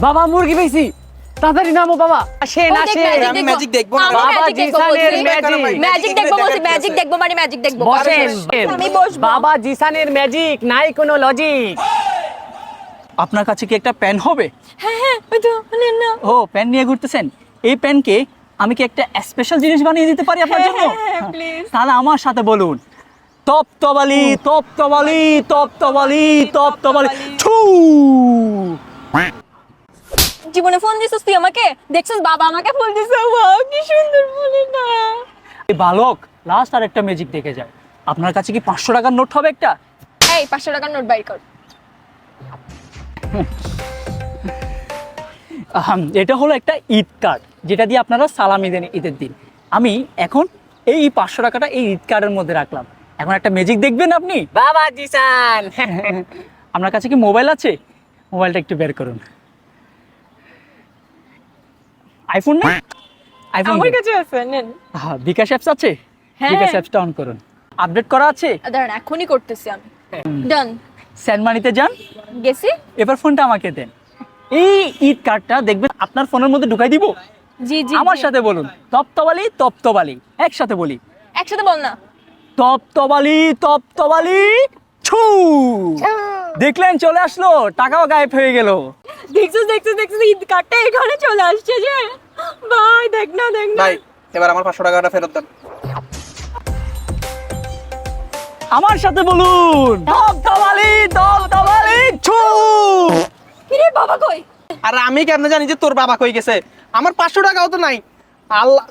বাবা মুরগি পেয়েছি, তাড়াতাড়ি নামো বাবা। আসেন আসেন, আমি ম্যাজিক দেখবো না। বাবা জিসানের ম্যাজিক। ম্যাজিক দেখবো বলছি, ম্যাজিক দেখবো মানে ম্যাজিক দেখবো। বসেন। আমি বসবো। বাবা জিসানের ম্যাজিক, নাই কোনো লজিক। আপনার কাছে কি একটা পেন হবে? হ্যাঁ ওই তো নেন না। ও পেন নিয়ে ঘুরতেছেন? এই পেনকে আমি কি একটা স্পেশাল জিনিস বানিয়ে দিতে পারি আপনার জন্য? হ্যাঁ, please। তাহলে আমার সাথে বলুন, তপ্তবালি তপ্তবালি তপ্তবালি তপ্তবালি ছু। জীবনে ফোন দিছিস তুই আমাকে? দেখছিস বাবা আমাকে ফোন দিছে, ওয়াও কি সুন্দর ফোন না। এই বালক লাস্ট আর একটা ম্যাজিক দেখে যায়। আপনার কাছে কি 500 টাকার নোট হবে একটা? এই 500 টাকার নোট বাইর কর। এটা হলো একটা ঈদ কার্ড, যেটা দিয়ে আপনারা সালামি দেন ঈদের দিন। আমি এখন এই 500 টাকাটা এই ঈদ কার্ডের মধ্যে রাখলাম। এখন একটা ম্যাজিক দেখবেন আপনি। বাবা জিসান। আপনার কাছে কি মোবাইল আছে? মোবাইলটা একটু বের করুন। আইফোন না? আইফোন আমার কাছে আছে, নেন। হ্যাঁ, বিকাশ অ্যাপস আছে? হ্যাঁ। বিকাশ অ্যাপসটা অন করুন। আপডেট করা আছে? দাঁড়ান এখনই করতেছি আমি। ডান। সেন্ড মানিতে যান, গেছি। এবার ফোনটা আমাকে দেন। এই ঈদ কার্ডটা দেখবেন আপনার ফোনের মধ্যে ঢুকাই দিব। জি জি আমার জি। সাথে বলুন, তপ্তবালি তপ্তবালি। একসাথে বলি, একসাথে বল না। তপ্তবালি তপ্তবালি ছু। দেখলেন চলে আসলো, টাকাও গায়েব হয়ে গেল। দেখছিস দেখছিস দেখছিস ঈদ কার্ডটা এখানে চলে আসছে যে। ভাই দেখ না দেখ না। ভাই এবার আমার 500 টাকাটা ফেরত দেন। আমার সাথে বলুন, তপ্তবালি তপ্তবালি ছু। কিরে বাবা কই? আর আমি কেমনে জানি যে তোর বাবা কই গেছে? আমার 500 টাকাও তো নাই। আল্লাহ